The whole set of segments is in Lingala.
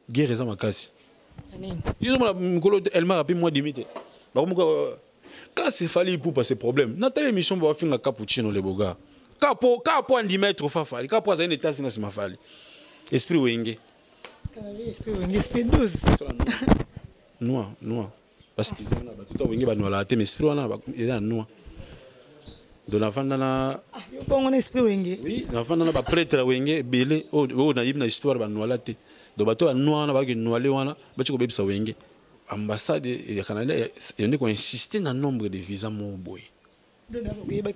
guerre eza makasi ils ont mukolo elle m'a rappelé moi dimité ba ko quand c'est fallait pour passer problème natale émission ba finga cappuccino le boga capo en 10 mètres fa fali capo za une état sina sima fali esprit wenge esprit 12 noir parce qu'ils ont ba tout wenge ba noir mais esprit wana eza noir de l'enfant na bon esprit wenge oui l'enfant na ba prêtre wenge belé o na yibna histoire ba noir laté do bato noir na ba ke noir le wana ba tiko bebisa wenge ambassade ya Canada on est qu'on insister dans nombre de visas mon boy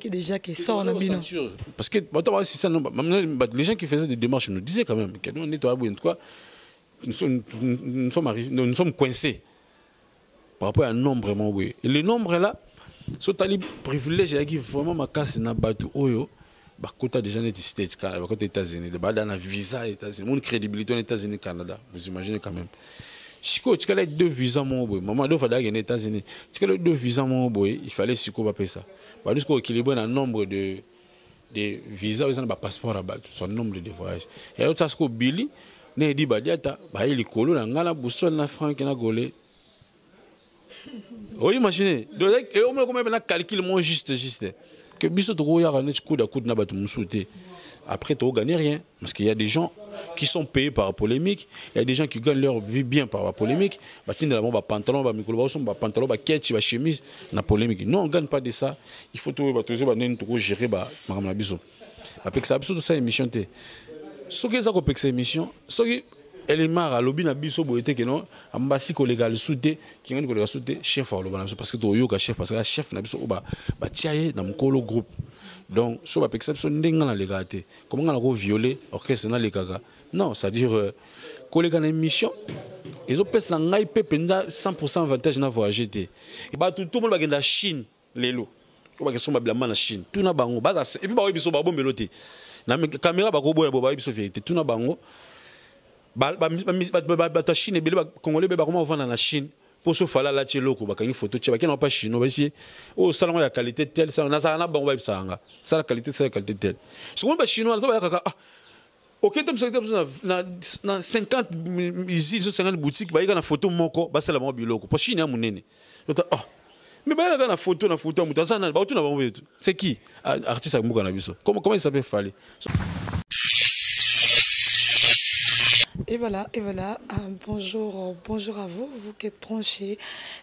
déjà qui sort na bino parce que les gens qui faisaient des démarches nous disaient quand même que nous on est en quoi nous sommes coincés par rapport à un nombre mon boy et le nombre là sont allés privilégiés qui vraiment ma casse na batu oyo ba kota déjà net States Canada ba kota États-Unis de ba dans visa États-Unis mon crédibilité aux États-Unis Canada vous imaginez quand même Chico, tu as 2 visas mon boy. Maman doit faire aux États-Unis. Tu as 2 visas mon boy. Il fallait Chico va payer ça. Parce qu'on équilibre le nombre de visas, ils ont pas passeport là-bas, son nombre de voyages. Et autre chose que Billy, ne dit badiata, bah il est colo, na ngala boussole na franc na golé. Oui, imaginez. Et on me comment on calcule mon juste. Que biso to ya ranet coup à coup na batu musouté. Après, tu ne gagnes rien. Parce qu'il y a des gens qui sont payés par la polémique. Il y a des gens qui gagnent leur vie bien par la polémique. Il y a des pantalons, des chemises, la polémique. Non, on ne gagne pas de ça. Il faut tout gérer. Avec ça, tout ça, émission. Ce qui est cette émission, elle est marre à l'objet de biso boité que non, ambassade légal souté, qui est un souté chef parce que tu es chef parce que chef na biso ba tiaye na mkolo groupe. Donc, si on a perception de légalité, comment on a violé l'orchestre dans les gaga? Non, c'est-à-dire, collègues en émission, ils ont fait 100% avantage dans voyager. Et tout le monde va la Chine, les lots. On va la la Chine. Tout na bango. Et puis, ils sont bon meloté. La caméra va roboter, ils sont vérité. Tout na bango. La Chine, les Congolais, comment on va dans la Chine? Pour ce faire là, tu es loco, bah, une photo, tu vas pas chinois, oh, ça la qualité telle, ça, on a ça, bon, ouais, ça, ça la qualité, c'est la qualité telle. Ce qu'on va chinois, ok, tu as 50 usines, 50 boutiques, bah, il y a une photo, mon corps, bah, c'est la mobile loco, pour chinois, mon nez. Mais bah, il y a une photo, c'est qui? Artiste à Moukanabiso. Comment il s'appelle Fallé? Et voilà, bonjour, bonjour à vous, vous qui êtes branchés,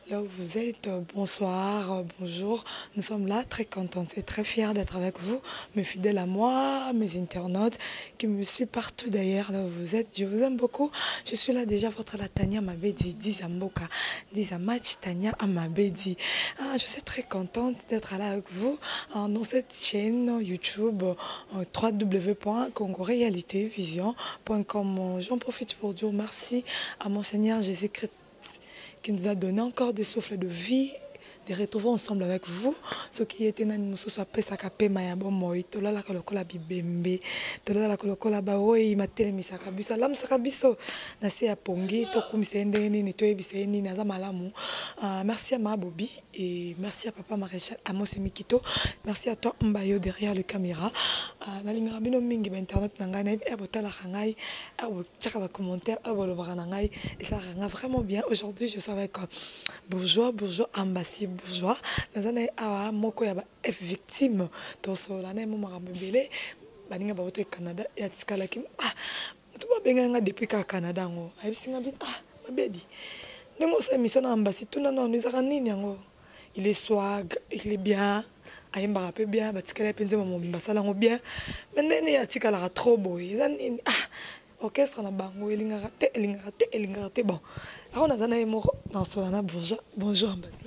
là où vous êtes, bonsoir, bonjour. Nous sommes là, très contentes et très fiers d'être avec vous, mes fidèles à moi, mes internautes qui me suivent partout d'ailleurs, là où vous êtes. Je vous aime beaucoup. Je suis là déjà, votre la Tania Mabedi, Dizamboka, Dizamatch Tania Amabedi. Je suis très contente d'être là avec vous dans cette chaîne YouTube www.congorealitévision.com. J'en profite pour dire merci à mon Seigneur Jésus-Christ qui nous a donné encore des souffles de vie, de retrouver ensemble avec vous. Ce qui était dans nous, soit pesaka maya bomoi, tola la kolokola bibembe, tola la kolokola baoi, matele misaka biso, lam saka biso, nasi ya pongi, toku misende ni toye biseni naza malamu. Merci à ma Bobby et merci à papa Maréchal Amos Mikito. Merci à toi Mbayo derrière le caméra. Nalinga bino mingi ba internet nanga na abotala khangai, abotaka ba commentaire, abolobara nangai et ça rend vraiment bien. Aujourd'hui, je suis avec bourgeois ambassade bourgeois nazana awa moko ya ba F victime to so la na mo marambele baninga ba wote Canada ya tsikala kim mutu ba benga nga depuis ka Canada ngo ayisinga bi mabedi nengo sa mission na ambassade tuna non ezaka nini ngo il est swag, il est bien ayemba rapé bien batikala penze mo mbasala ngo bien mais nene ya tikala trop boy ezani orchestre na bango elingaka te bon alors nazana moko dans Solana bonjour ambassade.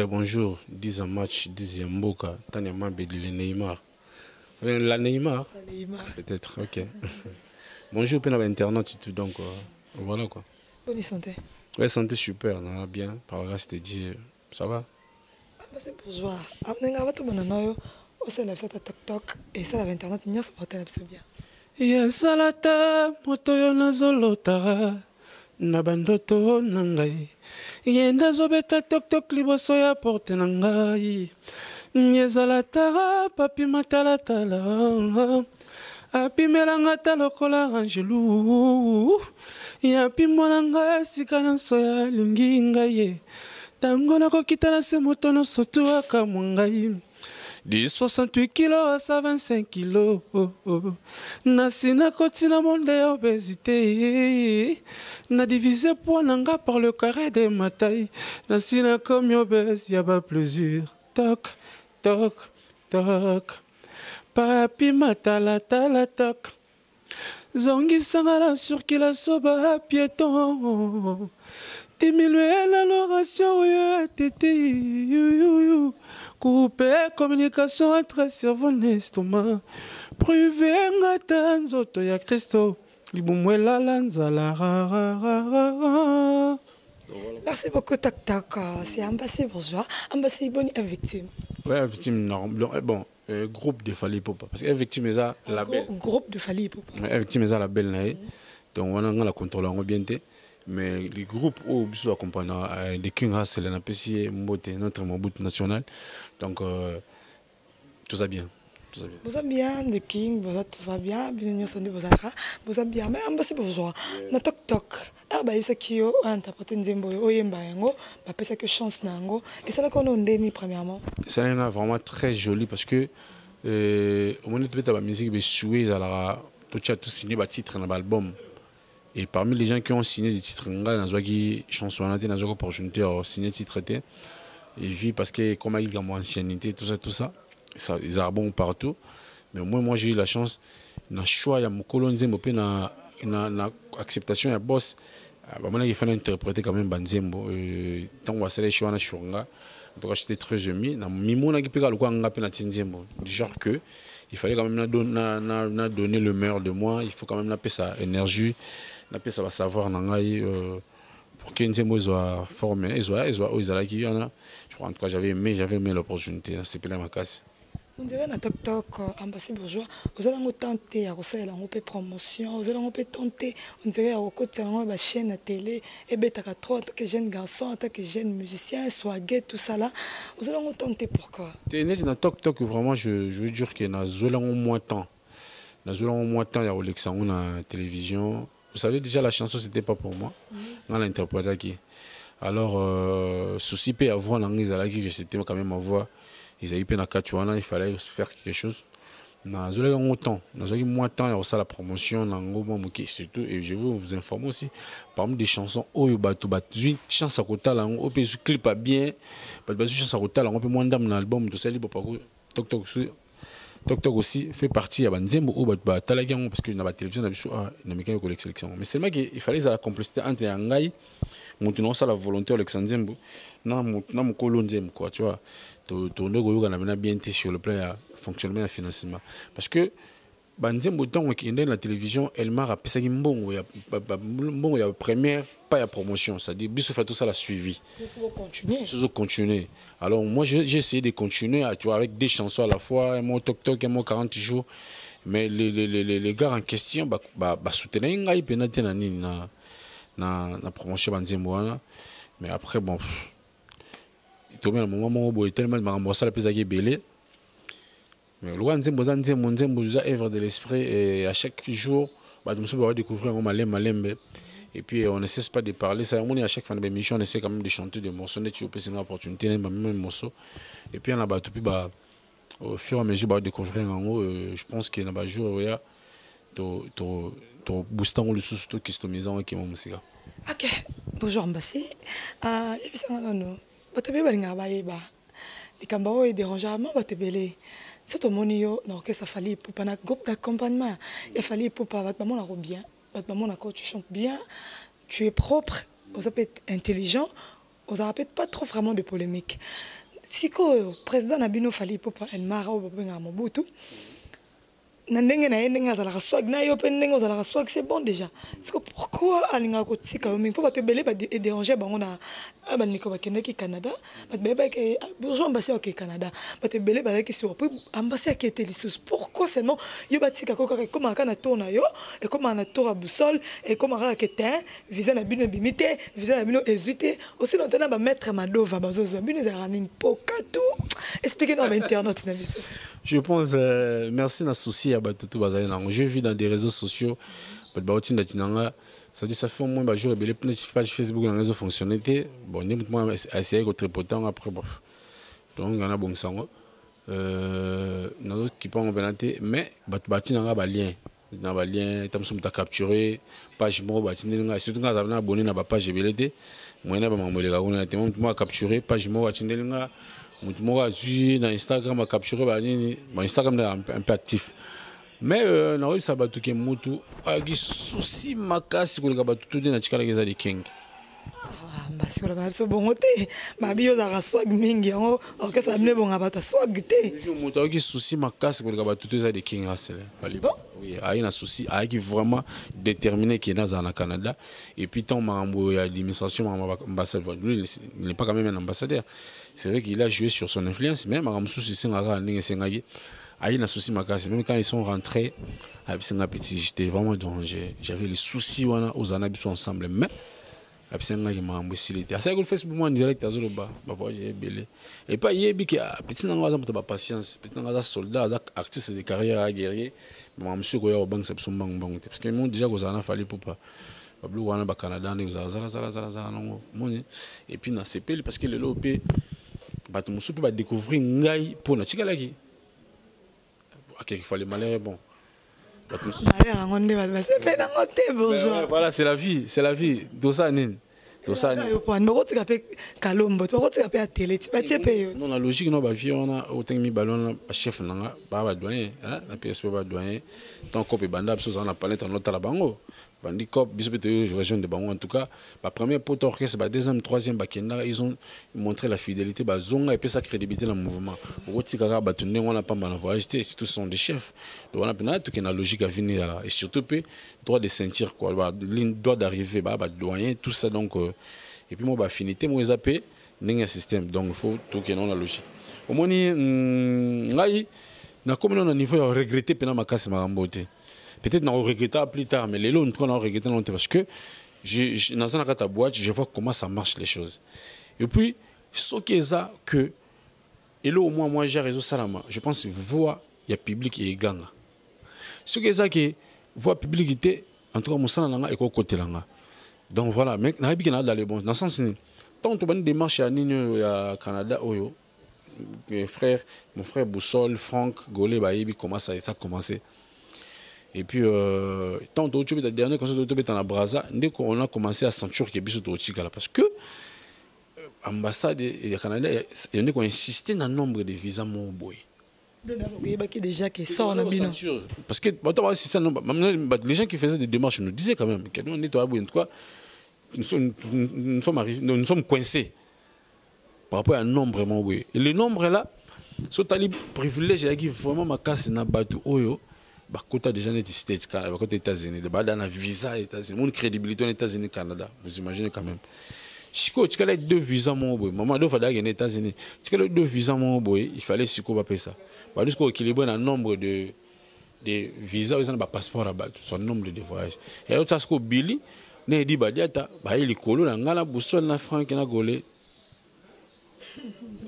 Bonjour, Dizamatch, Dizamboka, Tania Mabedi, le Neymar. La Neymar? Peut-être, ok. Bonjour, peine à l'internet, donc voilà quoi. Bonne santé. Ouais, santé super, on a bien, par grâce de Dieu, ça va? C'est bourgeois. On va tout bonheur, on s'est laissé à TikTok et ça, l'internet, nous sommes portés bien. Yesalata, motoyo nazolotara, nabandoto nangai. Yenda zobeta tok liboso ya porte na ngai. Yezala tara papi matala tala. apimelanga ta lokola angelou yapi mwananga esika nyonso ya lingi ngai ye ntango nakokita na se moto nyonso tuaka mwangai de 68 kilos à 25 kilos nasi nakoti na monde ya obésité na divisé poids nanga par le carré de ma taille nasi nakomi obèse ya ba plaisir toc toc toc papi matala tala toc zongisanga la circulation ba piéton diminuer la loration oyo tete couper communication entre cerveau et estomac privé ngata nzoto ya Christo libumwela la nzala rararara. Merci beaucoup, Toc Toc. C'est Ambassy Bourgeois. Ambassy bonne victime. Ouais, victime, bon, groupe de Fally Ipupa. Parce que victime est ça, la belle. Groupe de Fally Ipupa. Victime est ça, la belle. Donc, on a la contrôle en bien. Mais les groupes où ils sont accompagnés, les King Hass, les NPC, notre Mobutu national. Donc, tout ça bien. Vous avez bien, les King, vous va bien, vous avez bien, mais Ambassy Bourgeois. Na Toc Toc. Ah bah il sait qui a interprété Nzembo oyemba yango bah peut-être que chance nango et ça là qu'on a ndemi premièrement c'est vraiment très joli parce que au moment de la musique be jouer à la tout signé ba titre dans l'album et parmi les gens qui ont signé des titres nga na zoaki chanson na na zoko opportunité signer titre et vie parce que comme il y a mon ancienneté tout ça ils ont bon partout mais moi j'ai eu la chance na choix ya mokolo Nzembo pe na acceptation ya boss il fallait interpréter quand même Banzembo tant qu'on va se choix na shuranga donc j'étais très ému na mimona qui peut le quoi ngape na Nzembo genre que il fallait quand même na donner le meilleur de moi il faut quand même na sa énergie na sa savoir na ngai pour que Nzembo soit formé ils allaient qui je crois en tout cas j'avais aimé l'opportunité c'est pas ma casse. On dirait na Toc Toc Ambassy Bourgeois vous allez nous tenter à refaire la peu promotion vous allez nous tenter on dirait à côté de la chaîne à télé et betaka trop en tant que jeune garçon en tant que jeune musicien soit gay tout ça là vous allez nous tenter pourquoi t'es net na Toc Toc vraiment je veux dire que na zola au moins temps il y a Olexango na télévision vous savez déjà la chanson c'était pas pour moi on l'interprète qui alors souci peut avoir l'anglais que c'était quand même ma voix. Ils avaient il fallait faire quelque chose. Dans le temps, dans moins de temps, il y a aussi la promotion, surtout, et je veux vous informer aussi, par exemple des chansons, une chanson à côté, on peut se clip bien, une chanson à côté, on peut moins d'âme dans l'album, tout ça, Toc Toc aussi fait partie de Nzembo ou Talagang, parce que dans la télévision, il y a une sélection. Mais c'est vrai qu'il fallait la complicité entre Yangai, maintenant, ça la volonté de Nzembo, non, mon colon Nzembo, quoi, tu vois. Tourner bien sur le plan fonctionnement et financement parce que Nzembo tant qu'il est dans la télévision elle m'a rappelé ça qui bon il y a première pas la promotion c'est-à-dire bis fait tout ça la suivi il faut continuer alors moi j'ai essayé de continuer tu vois avec des chansons à la fois un mot Toc Toc un mot 40 jours mais les gars en question soutenir ngai penate na promotion Nzembo mais après bon tout le moment où il tellement de la pesage belé mais le Nzembo œuvre de l'esprit et à chaque jour nous va découvrir un malem et puis on ne cesse pas de parler ça à chaque fin de l'émission on essaie quand même de chanter des morceaux tu peux une opportunité même morceau et puis on a tout puis au fur et à mesure découvrir en haut je pense qu'il y a un jour où to boostant le sous qui se maison qui est mon musique. OK bonjour Ambassy non Batabe balinga bayeba likamba oyo dérangement batebele soto monio na orchestre Fally Ipupa na groupe d'accompagnement il Fally Ipupa batbamona ko bien batbamona ko tu chantes bien tu es propre vous êtes intelligent vous avez pas trop vraiment de polémique siko président Nabino Fally Ipupa en mara au babenga Mobutu nandenge na ndenge azala swag na yo pe ndenge azala swag c'est bon déjà c'est que pourquoi alinga ko tika yo mingi pour batebele ba déranger bango na abaniko bakende ki Canada batebele ke Bourgeois Ambassy au Canada batebele ba ki sur Ambassy qui était lissus pourquoi seulement yo batika ko comme akana tourna yo et comme na tour à boussole et comme ara ketin visa na bino bimité visa na bino ezuité aussi longtemps ba mettre madova bazozo bino za ranin pokato expliquez dans l'internet na biso je pense merci na souci ya batutu bazali nango. J'ai vu dans des réseaux sociaux ba otinda tinanga ça dit ça fait au moins ba jour belé page Facebook na réseau fonctionnalité bon ni moi essayer de tripoter après bon donc on a bon sango nous qui pas on penalty mais bati nanga ba lien na ba lien tamsum ta capturer page mo bati ninga surtout quand ça na abonné na ba page belé moi na ba mamolela kuna te moi capturer page mo bati ninga moi azui na Instagram a capturer ba nini ba Instagram un peu actif. Mais na ça ba tuke mutu agi souci makasi ko ka ba tutu na chikala keza di king. Parce que la so bongo te ma bio za swag mingi yango ok ça ne bonga ba ta swag te. Je mutu agi souci makasi ko ka ba tutu za di king hasele. Oui, a un souci agi vraiment déterminé qui est dans le Canada et puis tant mambo ya administration ambassadeur lui il n'est pas quand même un ambassadeur. C'est vrai qu'il a joué sur son influence mais mambo souci sengaka ndenge sengaki. Il y a un souci makasi. Même quand ils sont rentrés, j'étais vraiment dérangé. J'avais les soucis aux anabis ensemble. Mais c'est que le Facebook en direct à Zoloba. Et pas hier que petit n'anga pas patience, petit n'anga soldat, artiste de carrière guerrier. Mais monsieur Goya au banque c'est son banque parce que moi déjà vous en a fallu pour pas. Bablu wana ba Canada ne vous a zala non. Et puis dans CP parce que le LOP ba tout musu peut découvrir ngai pour na chikalaki. Il fallait malheur bon. Voilà, c'est la vie, c'est la vie. Dosanin. Dosanin. Non, la logique, non, bah, on a autant mis ballon à chef, n'a pas doyen, hein, la PSP va doyen. Tant qu'on peut bander, parce qu'on a parlé dans l'autre à la bango. Bandi Cop, je région de Bango en tout cas. La première pote orchestre, la deuxième, troisième, ils ont montré la fidélité, et puis sa crédibilité dans le mouvement. On n'a pas mal voyagé, surtout ce sont des chefs. Donc on a peut-être qu'il y a une logique à venir là. Et surtout, droit de sentir quoi, droit d'arriver, doyen, tout ça. Donc, et puis moi, affinité, moi, ils appellent un système. Donc il faut tout qu'il y ait la logique. Au moins, comme on a un niveau à regretter, pendant ma casse, ma beauté. Peut-être qu'on regrettera plus tard, mais les lots, on regrette longtemps parce que dans un boîte, je vois comment ça marche les choses. Et puis, ce qui est ça, que, et là, au moins, moi, j'ai réseau Salama, je pense que voix, il y a public et gang. Ce qui est ça, que voix public, en tout cas, mon sang, et côté là. Donc voilà, mais on a bien dans les bons. Dans le sens, tant que tu as une démarche à Canada, mon frère Boussol, Franck, Golé, comment ça a commencé. Et puis, tant que le dernier concert de Tobé dans la Braza, dès qu'on a commencé à sentir qu'il y a plus de Tigala. Parce que l'ambassade du Canada, il y a qui insisté dans le nombre de visas mon boy. Déjà qui sort dans le parce que les gens qui faisaient des démarches nous disaient quand même que nous sommes coincés par rapport à un nombre mon boy. Et le nombre là, ce privilège qui vraiment ma casse na batu oyo. Bakota déjà les States, bakota États-Unis, de bas dans la visa États-Unis, mon crédibilité aux États-Unis, Canada, vous imaginez quand même. Chico, tu as deux visas mon boy, maman doit faire des États-Unis, tu as deux visas mon boy, il fallait Chico va payer ça. Bah jusqu'au équilibre un nombre de visas, ils ont un passeport là-bas, son nombre de voyages. Et autre ça, Billy, ne dit bah diata, bah il est colo, na ngala boussole na franc na golé.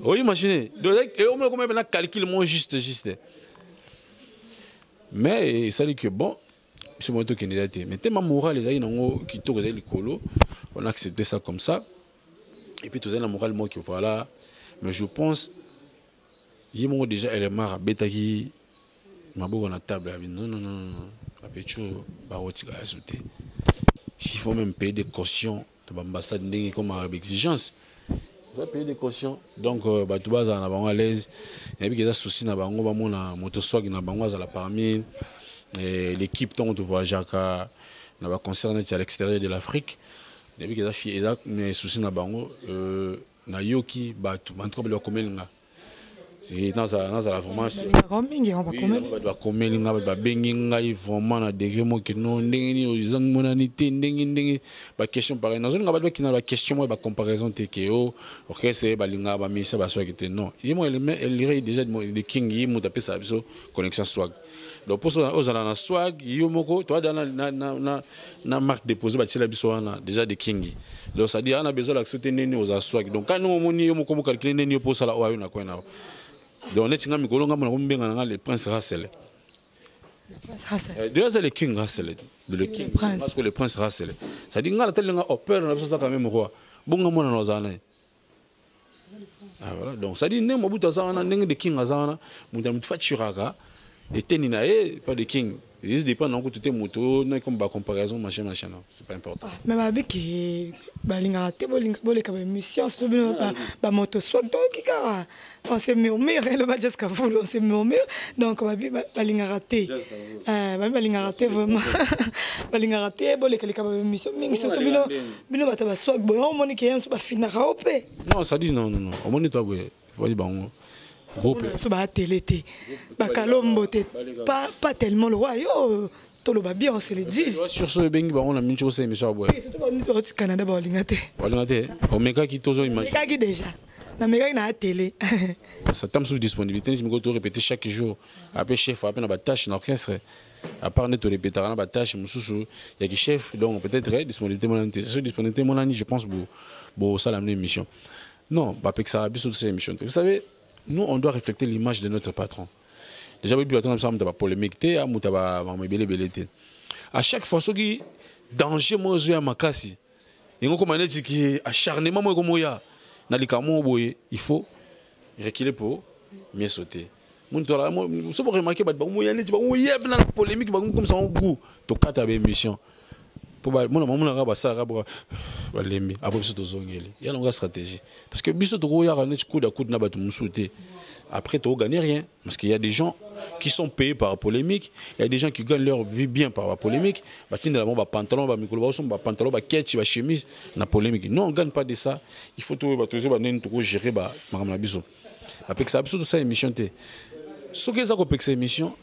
Oui, imaginez, et au moins comment on calcule mon juste. Mais ça dit que bon, c'est mon tour qui est été. Mais tellement moral les aïeux qui tournent les colos, on a accepté ça comme ça. Et puis tout ça la morale moi qui voilà. Mais je pense, il y a déjà elle est marre bêta qui m'a beau la table non. La pécho va retirer à sauter. S'il faut même payer des cautions de l'ambassade comme avec exigence. On va payer des cautions. Donc, tout bas à l'aise. Il y a des soucis dans la motoswag, dans la parmi l'équipe dont on voit Jacques, on concerné à l'extérieur de l'Afrique. Il y a des soucis dans la Yoki, en tout cas, c'est dans la formation. Il y a des questions pareilles. Dans une question, il comparaison TKO, c'est non. Il y a déjà des King, il y a connexion swag. Donc, pour ça, aux la swag, il y a dans marque déposée, déjà des King. Donc, ça dit, on a besoin d'accepter aux swag. Donc, quand nous avons calculé pour ça, on a donc, les princes racels. Déjà, c'est le king Russell. Le king. Parce que le prince Russell. Ça dit, nga la telle nga opère, on a besoin quand même roi. Bon, nga mona nos années. Ah voilà. Donc, ça dit, ne m'aboute à ça, on a n'eng de king à ça, on a fait chiraga. Et tenina, pas de king. Ils dépendent donc tout est moto, non comme ba comparaison machin machin non, c'est pas important. Mais ma biki balinga te bolinga ba mission sur ba moto soit donc qui on s'est murmure le ba jusqu'à vous on s'est murmure donc balinga raté balinga raté vraiment balinga raté bolinga ba mission mingi surtout bino bata ba soit bon on moni que ba finira opé. Non ça dit non on moni toi ouais vas-y bango. So ba télé té ba kalombo té pas tellement le roi yo to lo ba bien on se le dit sur ce bengi ba on a mis chose mais ça ouais c'est pas au Canada ba lingate omeka qui tozo image omeka qui déjà na meka na télé ça t'a sous disponibilité je me go répéter chaque jour après chef après na ba tâche na orchestre à part net répéter na ba tâche mususu il y a qui chef donc peut-être disponibilité mon sur disponibilité mon je pense bo ça l'amener émission non ba pek ça biso ces émissions vous savez. Nous, on doit refléter l'image de notre patron. Déjà, oui, on a polémique, à chaque fois, ce qui danger, moi, je suis à ma casse. Et on commence à dire que acharnement, moi, comme moi, il faut reculer pour mieux sauter. Vous avez remarqué que il y a une polémique comme ça, on goût. Tu as une émission. Il y a une stratégie. Parce que après, tu ne gagnes rien. Parce qu'il y a des gens qui sont payés par la polémique. Il y a des gens qui gagnent leur vie bien par la polémique. Pantalon, pantalon, chemise, la polémique. Non, on ne gagne pas de ça. Il faut gérer la biso. Avec ça, c'est une émission. Ce qui est cette émission,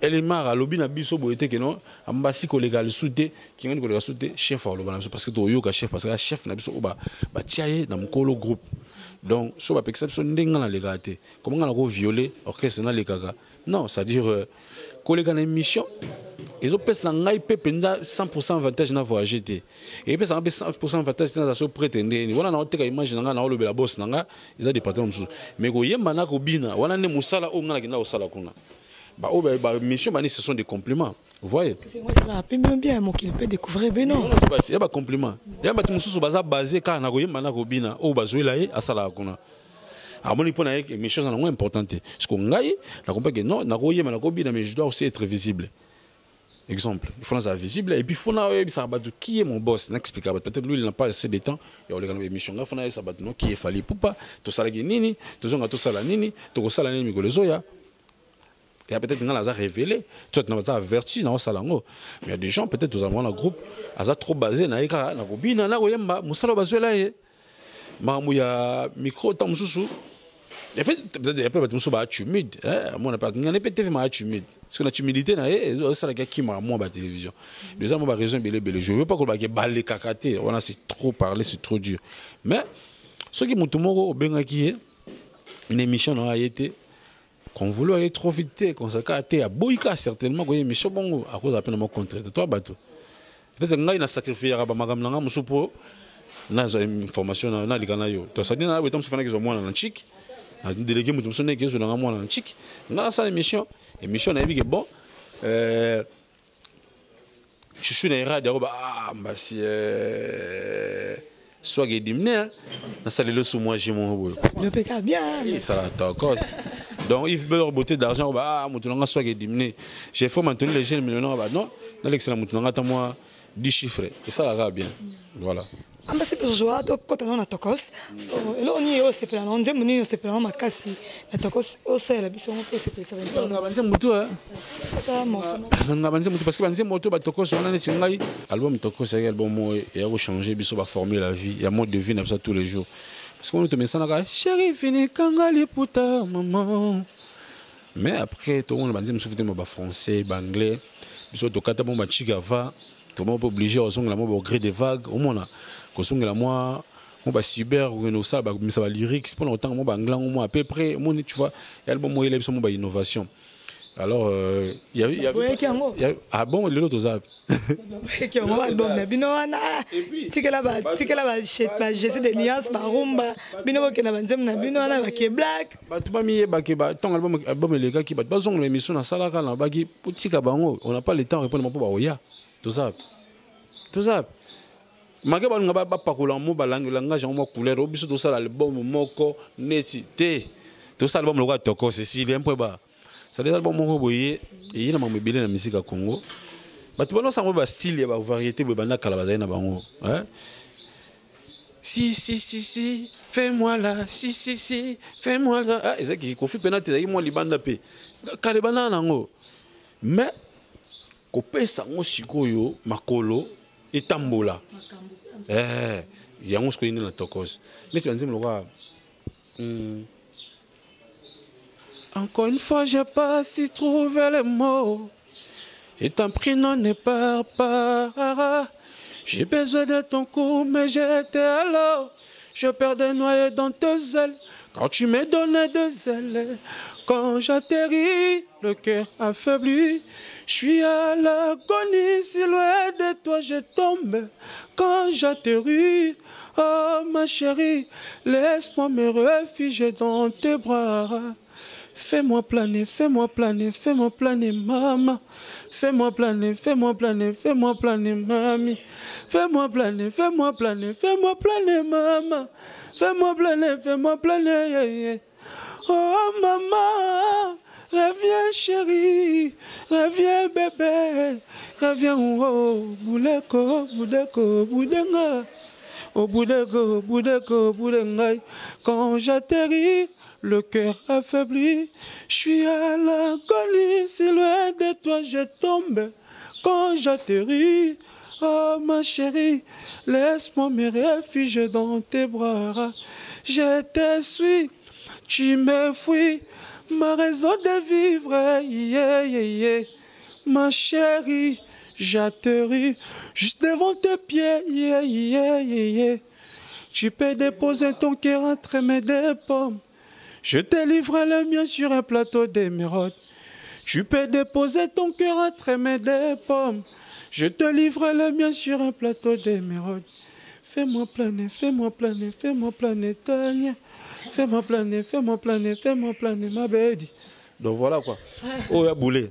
elle est marre à l'objet de biso boité que non ambassi collègue le soute qui ngani collègue soute chef au lobana parce que to yoka chef parce que chef na biso ba tiaye na mkolo groupe donc so ba perception ndenga na legate comment ngana ko violer orchestre na lekaka non c'est à dire collègue na émission ils ont pesa ngai pe penza 100% avantage na voyager té et pesa 100% avantage na so prétendre ni wana na oteka image na nga na olobela boss na nga ils a des patrons mais ko yemba na ko bina wana ne musala o ngana kina osala kuna. Mission, ce sont des compliments. Vous voyez? C'est bien qu'il peut découvrir. Il y a des compliments. Il y a des choses basées quand on a eu un robina ou bazoulaye à Salakuna. À mon époque, il y a des choses importantes. Ce qu'on a eu, la compagnie, non, on a eu un robina, mais je dois aussi être visible. Exemple, il faut être visible et puis il faut savoir qui est mon boss. Inexplicable. Peut-être lui, il n'a pas assez de temps. Il y a des émissions. Il faut savoir qui est fallu pour pas. Tout ça, nini, tout ça, nini, tout ça, nini, il y a peut-être des gens révélé, tu as averti dans ce salon. Mais il y a des gens, peut-être, nous avons un groupe, ils sont trop basés dans les cas, dans les bina, dans les bina, musalo basé là. Il y a micro, tant mususu. Et peut-être, il y a peut-être mususu ba humide. Moi, on n'a pas, on n'a pas été vraiment humide. Parce que la timidité, c'est la gars qui m'a moi la télévision. Les gens m'ont raison, belé. Je veux pas qu'on va baler cacaté. Voilà, c'est trop parlé, c'est trop dur. Mais ce qui m'ont tout au Bengaki, une émission dans la été. Qu'on voulait aller trop vite, qu'on s'est carté à Boïka certainement, qu'on y a bon à cause de mon contrat. Toi, bateau. Peut-être que a sacrifié à Bamagam Nanga Moussoupo, n'a une formation dans les Ganayo. Tu as dit, oui, tu as dit, moi, en chic. Un délégué, tu as dit, que moi, en chic. On a ça, émission. Émission, on a dit que bon. Je suis dans les radios, bah, si. Soit que dimné, na salé le sous moi j'ai mon le PK bien ça la tocos donc il veut leur beauté d'argent bah mutunanga soit que dimné j'ai fait maintenir les jeunes millionnaires bah non dans l'excellent mutunanga ta moi 10 chiffres et ça la va bien voilà ambassi bourgeois donc quand on a tocos et là on y est c'est plein on dit on c'est plein ma casse la tocos au c'est la biso on peut c'est ça on a banze mutu hein on a banze mutu parce que banze mutu ba tocos on a ne tingai album tocos c'est album et a changer biso ba former la vie il y a mode de vie comme ça tous les jours parce qu'on te met ça là chérie fini kangali puta maman mais après tout on a banze mutu ba français ba anglais biso tokata bon ba chigava tout le monde est obligé au son la au gré des vagues au moins la moi on va cyber ou ça va lyrics pour longtemps on va anglais au moins à peu près tu vois l'album moi il est sur innovation Alors, il y a ah bon, le lot aux arbres. Qui ont album na bino wana tikela ba j'essaie de nuance ba rumba bino ke na banzem na bino wana ba ke black ba tu ba mi ba ke ba ton album les gars qui ba zong l'émission na sala kana ba ki tika bango on n'a pas le temps répondre pour ba oya tout ça mage ba ngaba ba pakola mo ba langage mo couleur obiso tout ça l'album moko neti te tout ça album le gars toko c'est si un peu ba ça des albums moko boye et il na mobile na musique à Congo. Bah tu vois non ça va style et variété bana kala na bango hein si fais-moi là si fais-moi là ah c'est qui kofi penate za moi libanda pe kale bana nango mais ko pesa ngo sikoyo makolo etambola yango sko ina na tokos mais tu vas me le encore une fois j'ai pas si trouvé les mots. Je t'en prie, non, ne pars pas. J'ai besoin de ton cou, mais j'étais à l'eau. Je perdais noyé dans tes ailes. Quand tu me donnais des ailes. Quand j'atterris, le cœur affaibli. Je suis à l'agonie, si loin de toi je tombe. Quand j'atterris, oh ma chérie, laisse-moi me réfugier dans tes bras. Fais-moi planer, maman. Fais-moi planer, mamie. Fais-moi planer, maman. Fais-moi planer. Oh maman, reviens chérie, reviens bébé, reviens oh, boudeko, boudenga. Au boudenga. Quand j'atterris, le cœur affaibli, je suis à l'agonie, si loin de toi je tombe. Quand j'atterris, oh ma chérie, laisse-moi me réfugier dans tes bras. Je te suis, tu me fuis, ma raison de vivre, yeah. Ma chérie, j'atterris juste devant tes pieds, yeah. Tu peux déposer ton cœur entre mes deux pommes. Je te livre le mien sur un plateau d'émeraude. Tu peux déposer ton cœur entre mes deux pommes. Je te livre le mien sur un plateau d'émeraude. Fais-moi planer, Tania. Fais-moi planer, ma baby. Donc voilà quoi. Oh, ya boulé.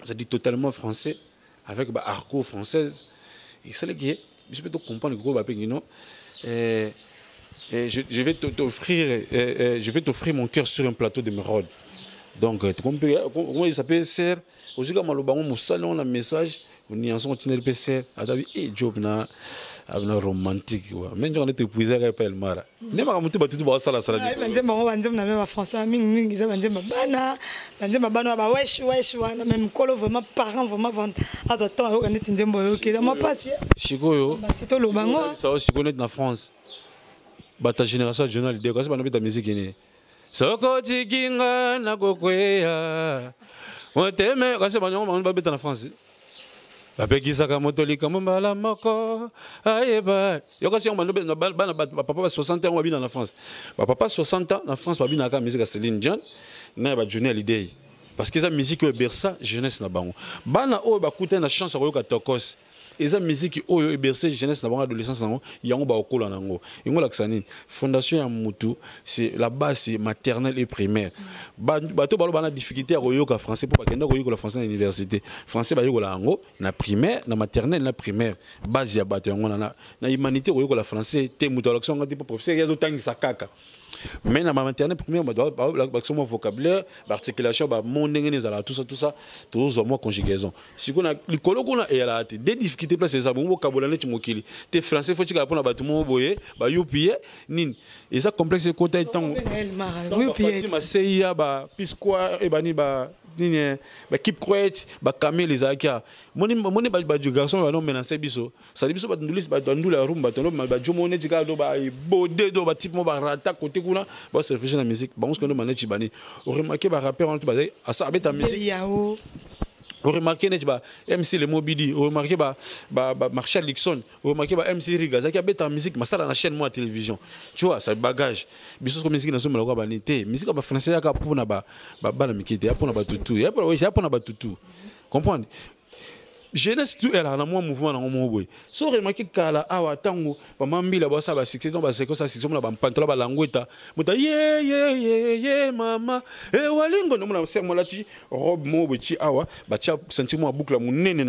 Ça dit totalement français, avec bah, arco française. Et c'est le qui est. Je peux te comprendre le gros bapéguino. Je vais t'offrir mon cœur sur un plateau d'émeraude. Donc, comment il s'appelle, Ser? Aussi, comme on a un message, on y a un PC, job na romantique. Même si on est épuisé, on peut le mara. Ne m'a pas tout le ça la salle. Français, wesh, même colo vraiment parent vraiment attends, on est c'est tout le bango. Ça aussi connaître en France. Ta génération journal de quoi c'est pas ta musique ni soko tikinga na kokweya oteme kwa c'est banyo ba beta na France ba pekisa ka motolika mbala moko ayeba yoko si on bana papa 60 ans babina na France ba papa 60 ans na France babina ka musique à Céline Dion na ba Johnny Hallyday parce que ça musique berça jeunesse na bango bana o ba kuta na chance ko yoka tokos et ça musique oyo bercé jeunesse na bango adolescence nango yango ba okola nango ingo laksanine fondation ya mutu c'est la base c'est maternelle et primaire bato balo bana difficulté à koyoka français pour bakenda koyoka la français à l'université français ba yokola yango na primaire na maternelle na primaire base ya bato yango na humanité koyoka la français te mutu alaction ngati pour professeur ya zotangisa kaka. Mais dans ma maternelle première, mon vocabulaire, l'articulation, mon tout ça, tout moi conjugaison. Si on a le colo qu'on a et la des difficultés place ça bon vocabulaire tu mokili. T'es français faut tu pour la bâtiment mon boyer, ba youpie nin. Et ça complexe côté temps. Oui ma CIA ba pisquoi et bani ba nini ba keep quiet ba camé les akia. Moni ba du garçon ba non menacer biso. Ça biso ba ndulis ba ndula rumba tono ba jomo ne tika do ba bodé do ba type mo ba rata côté kuna ba se réfléchir la musique. Ba on se connaît mané chibani. On remarqué ba rappeur on tout basé à ça avec ta musique. Vous remarquez MC Le Mobidi, vous remarquez Marshall Dixon, vous remarquez MC Riga, ça qui a bête en musique, mais ça dans la chaîne moi à télévision. Tu vois, ça bagage. Bisous comme musique nationale quoi banité, musique comme français ya pour na ba na mikité, ya pour na ba tutu, ya pour na ba tutu. Comprendre? Jeunesse tout elle a un mouvement dans mon boy. So remarqué kala awa tango ba mambi la ba ça ba succès donc ba c'est comme ça c'est comme la ba pantola ba langweta. Muta yeah mama. Eh walingo no na sermo la ti robe mo beti awa ba tia sentiment boucle munene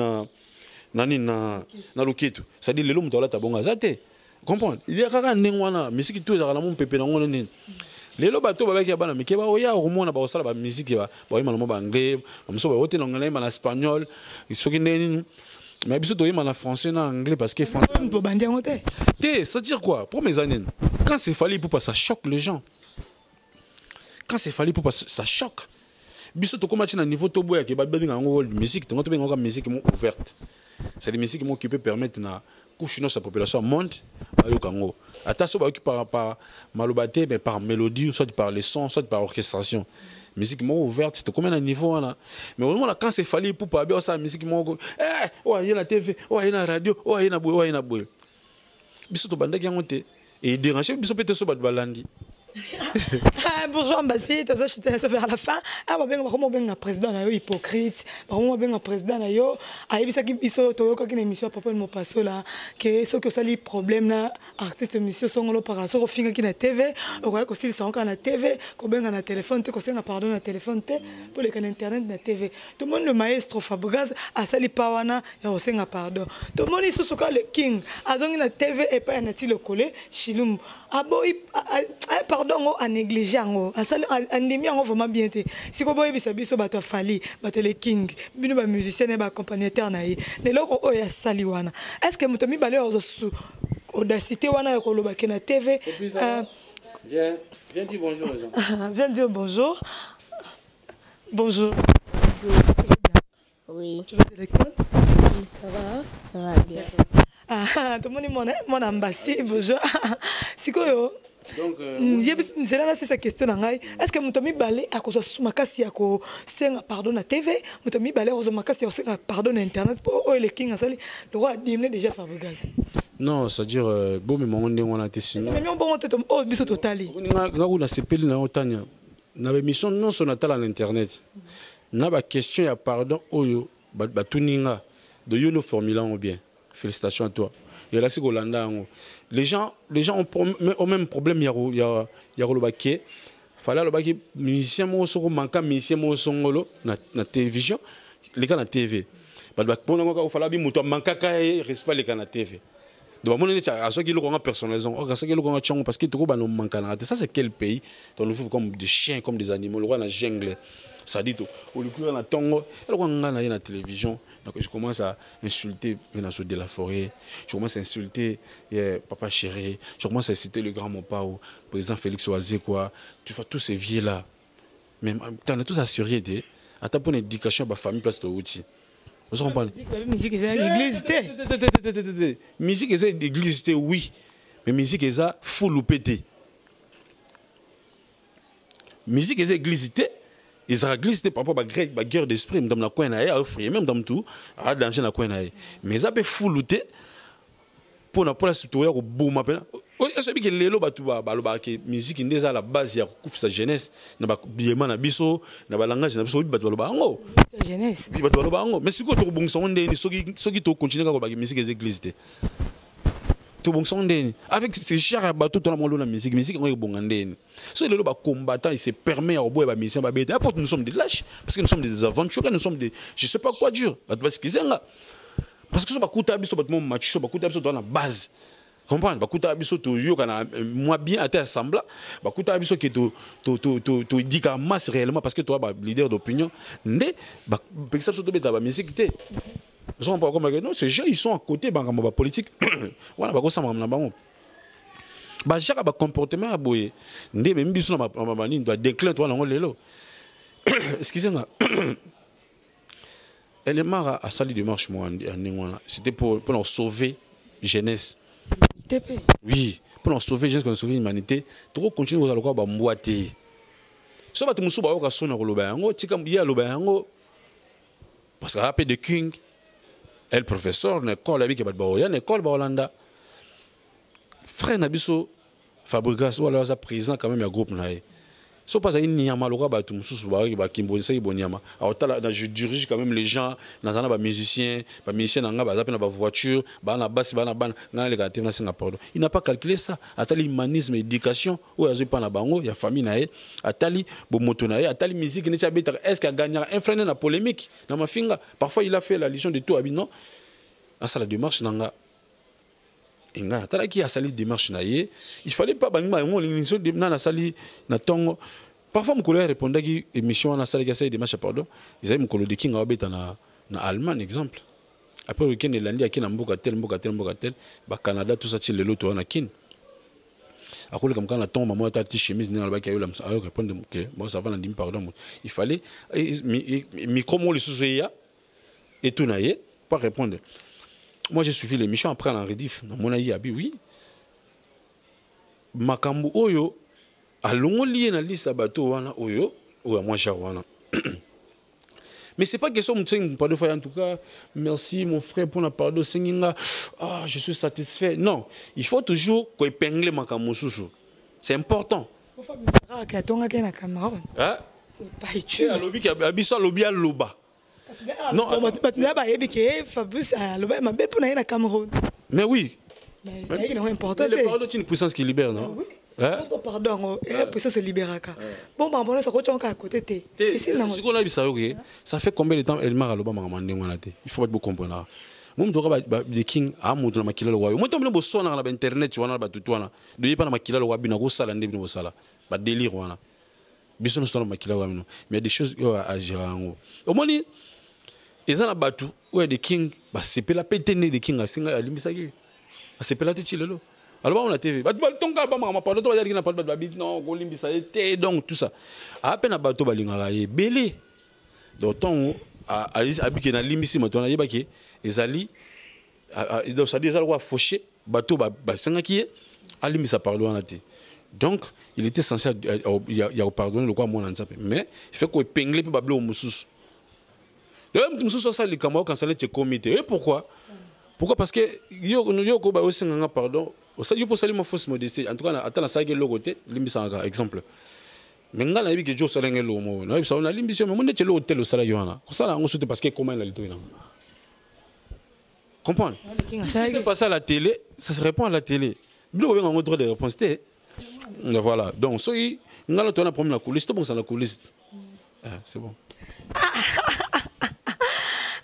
na loketo. Ça dit lelo mutola tabonga zate. Comprendre? Il y a kaka ndengwana musique tout za la mon pépé na ngone nini. Lelo bato babaki bana mikeba oya romona ba osala ba musique ba oyima no ba anglais bamuso ba hotel anglais ba espagnol soki neni mais biso to yima na français na anglais parce que français to bandi ngote té ça dire quoi pour mes années quand c'est fallu pour pas ça choque les gens quand c'est fallu pour pas ça choque biso to komati na niveau to boya ke ba binga ngo musique to ngoto benga musique mo ouverte c'est des musiques qui peut permettre na couche de sa population monde ayokango attention ba par malobate mais par mélodie soit par les sons soit par orchestration musique mo ouverte c'est comme un niveau là mais au moment quand c'est fallu pour pas bien ça musique mo ouais y a la TV ouais y a la radio ouais y a na boy biso to banda yangote et déranger biso peut-être so ba balandi. Bonjour Mbassi, tu as vers la fin. Ah, je président hypocrite. Je président yo. Ah, il biso to yo une émission papa mo passo là que ce que ça li problème là artiste émission sont là par so finga ki na TV, o ko si ça na TV, ko benga na téléphone te ko senga pardon na téléphone te pour les internet na TV. Tout le monde le maestro Fabregas a sali pawana ya o senga pardon. Tout le monde iso soka le king azongi na TV et pas na ti le collé chilum. Ah bon pardon a négligé ngo asali andemi ngo vraiment bien té si ko boye bisa biso bato fali bato le king bino ba musicien ba accompagnateur na ye ne loko o ya sali wana est-ce que mutomi balé audacité wana ya ko loba ke na TV viens dire bonjour aux gens. Viens dire bonjour. Bonjour. Oui. Tu vas de l'école? Oui. Ça va bien. Ah, tout le monde mon ambassade, bonjour. Si quoi donc c'est là c'est sa question est-ce que mutomi balé à cause de makasi ya ko senga pardon na TV mutomi balé à makasi ya senga pardon na internet pour o le king asali le roi dimne déjà Fabregas. Non, c'est-à-dire bon mais mon ndé wana te sinon mais bon te o biso totali nga kuna sepeli na otanya na émission non sur natal en internet na ba question ya pardon oyo ba tuninga de yo no formula ou bien félicitations à toi. Et là, c'est les gens ont même problème. Il y a le baquet. Il fallait le baquet. Musicien, moi, je manque musicien, moi, je na télévision. Les gars na TV. Il fallait que manque respect les gars na TV. Donc, à ceux qui l'ont personnalisé, à ceux qui l'ont parce que tout le monde manque. Ça, c'est quel pays? On nous fait comme des chiens, comme des animaux. Le roi na jungle. Ça dit tout. Au lieu de la tongo, le roi na la télévision. Donc je commence à insulter Menasso de la Forêt, je commence à insulter Papa Chéri, je commence à citer le grand Mopao, le président Félix Oazé, quoi. Tu vois tous ces vieux-là. Mais tu as tous assuré, à ta bonne éducation, à la famille, place de outils. Vous comprenez? Musique est l'église. Musique est l'église, oui. Mais musique est full ou pété. Musique est l'église. Ils ont glissé par rapport à la guerre d'esprit, dans la coin, même dans tout, à danger la coin. Mais ça peut foulouter pour ne pas se trouver au bout. Est-ce que les lois de musique qui à la base de sa jeunesse, n'a pas bien biso, n'a pas langage, n'a pas sa jeunesse. Mais si tu bon son des ceux qui continuent à la musique des églises. Tout bon son des avec ces chers bateaux dans la musique on est bon andeni. So les combattants il se permet à boire la mission ba bête. Nous sommes des lâches parce que nous sommes des aventuriers, nous sommes des je sais pas quoi dur. Parce que parce que ça va coûter biso battement match, ça va coûter biso dans la base. Comprendre? Va coûter biso to yo kana moi bien à te assembler, va coûter biso que to dit qu'en masse réellement parce que toi leader d'opinion, ndé ba ça surtout bête la musique té. Ils sont pas comme non, ces gens ils sont à côté de politique. Voilà, bah ça m'a bon. Bah chaque comportement à boyer. Ndé même biso na mani doit décliner toi na lelo. Excusez-moi. Elle est marre à salir de marche moi c'était pour leur sauver jeunesse. Oui, pour leur sauver jeunesse, pour sauver l'humanité. Trop continuer aux allocs à boiter. So ba tumusu ba oka sona ko loba yango tika ya loba yango. parce que rappel de King elle professeur l'école avec une école Holanda frère Nabiso Fabregas ou alors président quand même un groupe naé so pas ça ni yama loka ba tout sous ba kimbo ça ibonyama alors je dirige quand même les gens dans ba musiciens nanga ba zapena ba voiture ba na basse ba na ban ngana les gars na Singapour il n'a pas calculé ça atali humanisme éducation ou azo pa na bango ya famille naé atali bo moto naé atali musique ne chabeta est-ce qu'il gagnera un frein na polémique na mafinga parfois il a fait la légion de tout abino à ça la démarche nanga inga tala qui a sali démarche naé il fallait pas bangima ngo l'émission de na sali na tongo parfois mon collègue répondait qui émission na sali qui a sali démarche pardon ils avaient mon collègue qui nga beta na Allemagne exemple après le week-end lundi aki na mboka tel ba Canada tout ça ti lelo to na kin akole comme quand na tongo maman ta ti chemise na ba ki ayo ayo répondre que bon ça va na dim pardon il fallait micro mo le sous-ya et tout naé pas répondre. Moi, j'ai suivi l'émission après en rediff. Mon aïe abi oui. Makambu oyo a longo lié na liste bateau wana oyo ou moi wana. Mais c'est pas question de pardon en tout cas. Merci mon frère pour la pardon senginga. Ah, je suis satisfait. Non, il faut toujours qu'on épingle makambu susu. C'est important. Hein? C'est pas utile. Le lobby qui a lobby à loba. Non, mais oui. Mais le pardon est une puissance qui libère, non? Oui. Pardon, la puissance libère. Bon, ça à côté. Ça fait combien de temps elle m'a il faut pas comprendre. Moi, je King a monté la maquille le roi. Moi, je suis sur internet, tu vois, de y pas la maquille le roi, bien go sala, ba délire wana. Biso sur la maquille le roi, mais il y a des choses à gérer en haut. Au moins ils ont la battu ouais des King bah c'est pas la pétene des King à singa à limisaki c'est pas la tête là alors on a TV bah ton gars bah ma pas toi dire n'a pas de non go limbisa était donc tout ça à peine à bateau balinga ye belé d'autant à habiter na limisi maintenant yeba ki ezali donc ça déjà loi fauché bateau bah singa qui à limisa parlo en até donc il était censé il y a pardonner le quoi mon ansapé mais il fait qu'on épingler pe bablo mususu. Le monsieur soit ça les camarades quand ça l'est comité et pourquoi parce que yo ko ba aussi nganga pardon ça yo pour salir ma fausse modestie en tout cas attends ça que logoté limbisanga exemple mais ngala yebi que jo salenga lo mo no ça on a limbition mais mon ne lo hôtel au salaire yana ça là on soute parce que comment la lito ina comprendre c'est pas ça à la télé ça se répond à la télé bilo bien en droit de réponse voilà donc so yi ngala to na problème la coulisse to bon ça la coulisse c'est bon.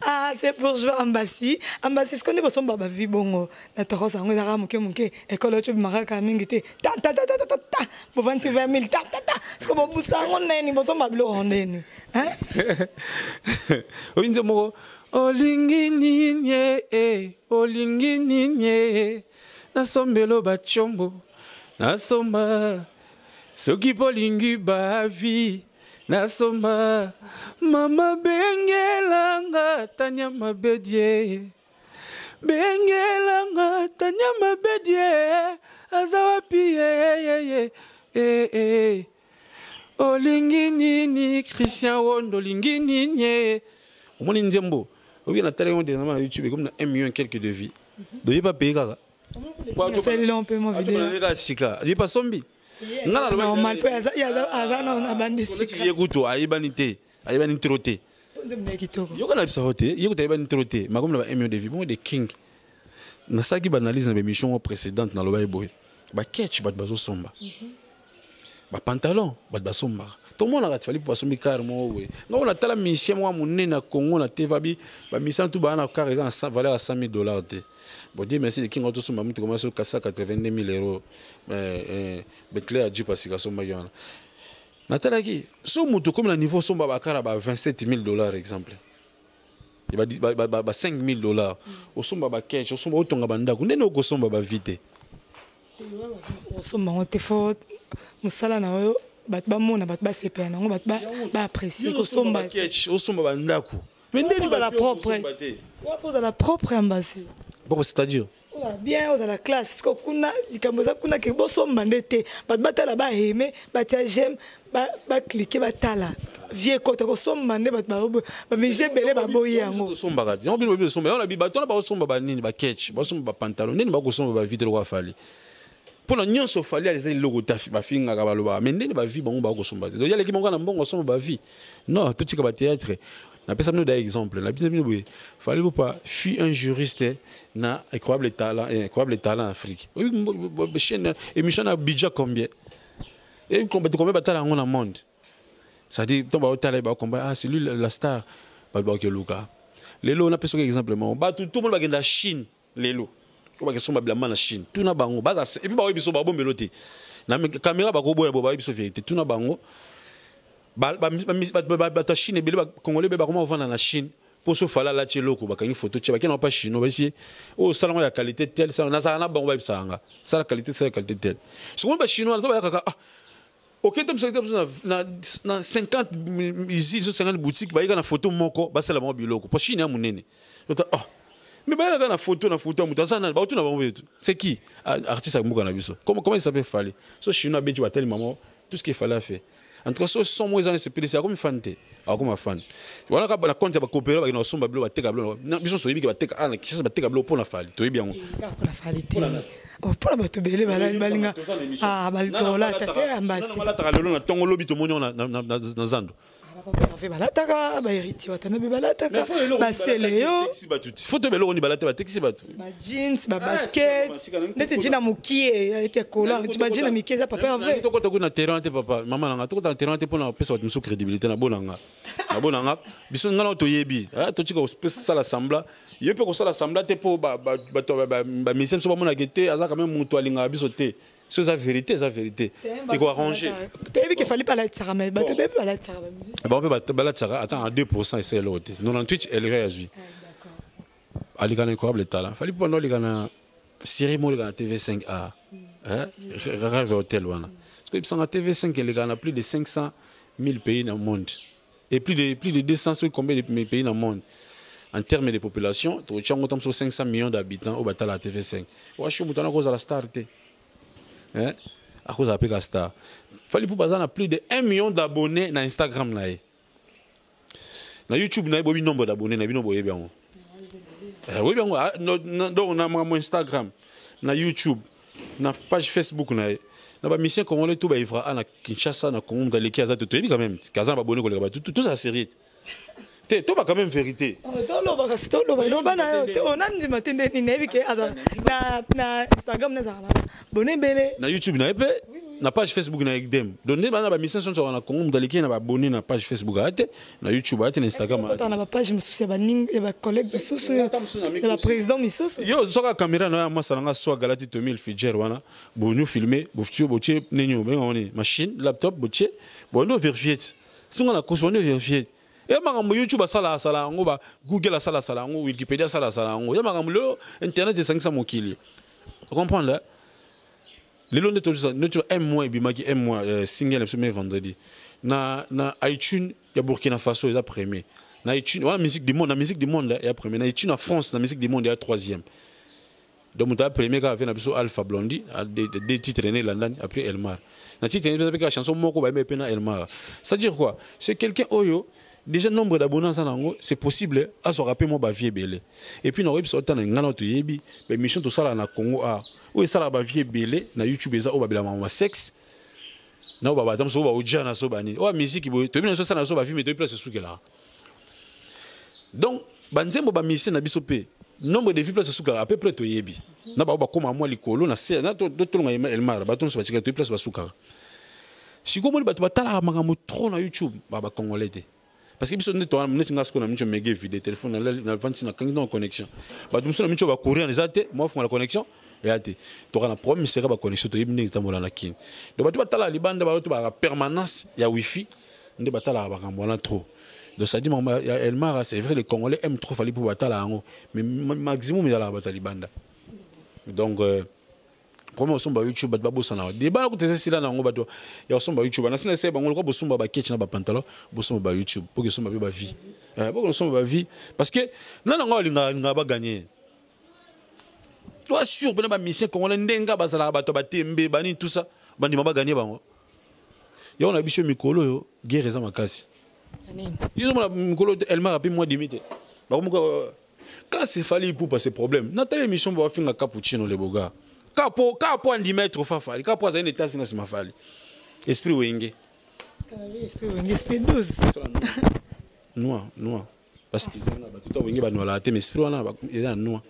Ah, c'est pour jouer Ambassi. Ambassi, ce qu'on est pour son baba vibongo. La torose, on est à Mouké, école de Maraka, Mingité. Ta ta ta ta ta ta ta. Pour 26 000 ta ta ta. Ce qu'on va booster en nez, pour son bablo en nez. Hein? Olinzemo, Olingi ninye, Olingi ninye. Nasombelo bachombo, Nasomba. Soki polingi bavi. Nasomba mama bengelanga tanya mabedie bengelanga tanya mabedie azawapi olingi nini Christian Wondo olingi nini omoni nzembo obi na télé on de na YouTube comme na 1 million quelques de vie doye pas payer kaka c'est le peu mon vidéo il pas sombi normal peu azana na bandisi yekuto ayibanité ayibani troté yo kana bisa hoté yo ayibani troté makom na 1 million de vie bon de King na saki banalise na émission précédente na loba eboy ba catch bat bazo somba ba pantalon bat basomba tout le monde a fallait pour sombi carrément ouais nga on a tala mission moi monene na Congo na TV ba mission tout ba na carrément valeur à $100,000 té. Bon, Dieu merci, les King ont tous commencé à 82 000 €. Bentley a dû passer à son maillon. Nathalie, si on monte comme le niveau, son babakara à $27 000, exemple. Il va dire $5 000. Au son babakèche, au son autant gabanda, on est au son babavité. Au son babate fort, musala na yo, batba mona batba CPN, on batba apprécier au son babakèche, au son babandaku. Mais on a la propre. On a la propre ambassade. Bon, c'est-à-dire bien, on a la classe. Kuna, likamoza kuna ke boso mandete. Bat batala ba aimé, bat j'aime, ba cliquer batala. vie côté ko somba nde ba musicien belé ba boyi yango somba kati on bi somba on a bi bato na ba somba ba nini ba catch ba somba ba pantalon nini ba ko somba ba vite ko fali pour la nyonso fali les logo tafi ba finga ka baloba mais nini ba vie bango ba ko somba donc ya l'équipe ngana mbongo somba ba vie non tout ce que ba théâtre na pesa nous des exemples la bien bien fallait pas fui un juriste na incroyable talent en Afrique chaîne émission na budget combien et combien batala dans le monde ça dit ton ba otala ba combat ah c'est lui la star ba ke luka lelo na pesa exemple ba tout le monde va gagner la Chine lelo ko ba ke somba blama na Chine tout na bango ba et puis ba biso ba bombelote na caméra ba ko boya ba biso vérité tout na bango ba Chine bele ba congolais ba comment vendre na Chine pour se faire la tcheloko ba kani photo tche ba kena pas chino ba ici oh salon ya qualité telle ça na ça na bango ba bisanga ça la qualité telle ce qu'on ba chinois ba kaka ok tam na 50 usines 50 boutiques ba na photo moko ba sala mo biloko pour Chine ya munene oh mais ba na photo mutazana ba tout na bango c'est qui artiste amuka na biso comment il s'appelle Fallait so chinois beti ba tellement maman tout ce qu'il fallait faire en tout cas ce sont moins années c'est comme fan comme fan voilà ka la compte ba coopérer ba na somba blo ba teka blo na biso so yibiki ba teka ana kisa ba teka blo pour na Fallait to yebi yango pour la Fallait oh pour la bato belé balinga ah balitola tata ambasi na ta lelo na tongo lobi to monyo na zando balataka ba héritier watana be balataka ba seleo photo belo ni balate ba taxi batu ba jeans ba basket nete jina mukie était collant ba jina mikeza papa avait to ko na terrain te papa maman nanga to ko na terrain te pour na pesa muso crédibilité na bonanga biso ngana to yebi to chika pesa sala sembla yepe ko sala sembla te pour ba mission so ba mona gete aza quand même muto alinga biso te c'est la vérité il faut arranger tu as vu qu'il fallait pas la tsara mais tu peux pas la tsara on peut la tsara attends à 2% c'est l'autre 98 elle réagit d'accord ali kana incroyable talent fallait pas non li kana série mo li kana TV5A hein rêve hôtel wana parce que sur TV5 il y a plus de 500 000 pays dans le monde et plus de 200 combien de pays dans le monde en termes de population tu as 500 millions d'habitants au batala la TV5 wa chou mutana cause la star hein à cause de la star fallait pour bazana plus de 1 million d'abonnés na Instagram na YouTube na bobi nombre d'abonnés na bino boye bien oui bien donc na mon Instagram na YouTube na page Facebook na ba mission congolais tout ba ivra na Kinshasa na Congo dans les kiaza tout quand même kaza ba abonné ko le ba tout ça série tu vas quand même vérité. On a Instagram na YouTube na na page Facebook na Ekdem. Donc na mission sur na Congo mdaliki na abonné na page Facebook ate na YouTube ate na Instagram. Na page mususu ba ning ba collègue mususu ya président mususu. Yo soka caméra na moi salanga so galati 2000 fijer wana bonu filmer bofutio botie nenyo ngoni machine laptop botie bono vérifier. Songa na kosono vérifier. Et magambo YouTube sala ngo ba Google sala ngo Wikipédia sala ngo ya magambo le internet de 500 mokili. Tu comprends là les longs de tout un mois bimaki un mois single le premier vendredi na iTunes ya Burkina Faso ils a premier na iTunes la musique du monde ya premier na iTunes en France la musique du monde ya troisième donc mon premier ka vient na biso Alpha Blondy des titres né London après Elmar na titre né avec la chanson moko ba MP na Elmar ça veut dire quoi c'est quelqu'un oyo déjà nombre d'abonnés c'est possible à se rappeler mon bavier belé et puis nous avons autant ngana to yebi be mission to sala na Congo a ou sala bavier belé na YouTube eza o babela mama sexe na o baba tam so ba ojana so bani o musique bo to bi na so sala so bavier mais to place sous là donc banzembo ba mission na biso pe nombre de vues place sous à peu près to yebi na ba koma moi likolo na se na to longa elmar ba to so ba tika to place ba suka si ko mo ba to batala makambo trop na YouTube ba congolais te parce que biso neto na mnetinga sko na mcho mege vidéo téléphone na vanti na kangi na connexion ba dum so na mcho ba courir les ate moi fond la connexion et ate to kana problème sera ba connexion to yebine example na kin donc ba to batala libanda ba to ba permanence ya wifi nde batala ba ngambona trop donc ça dit maman Elmar c'est vrai les Congolais aiment trop fallait pour batala ngo mais maximum ya la batala libanda donc comment somba YouTube ba bosana de ba ko tese sila na ngo bato ya somba YouTube na sina se ba ngolo ko bosumba ba ketch na ba pantalon bosumba ba YouTube pour que somba ba vie pour que somba ba vie parce que na ngo linga ba gagner toi sûr bena ba mission ko ngolo ndenga ba sala bato ba tembe bani tout ça bandi ba gagner bango ya on a biso mikolo yo guerre za makasi Ils ont elle m'a rappelé moi d'imiter. Quand c'est fallu pour passer problème, Nathalie émission va faire un cappuccino les bogas. Capo en 10 mètres fa capo ça une état c'est ma fali. Esprit wenge. Esprit wenge, esprit 12. Noir. Parce qu'ils ont tout wenge ba noir la mais esprit wana il est noir.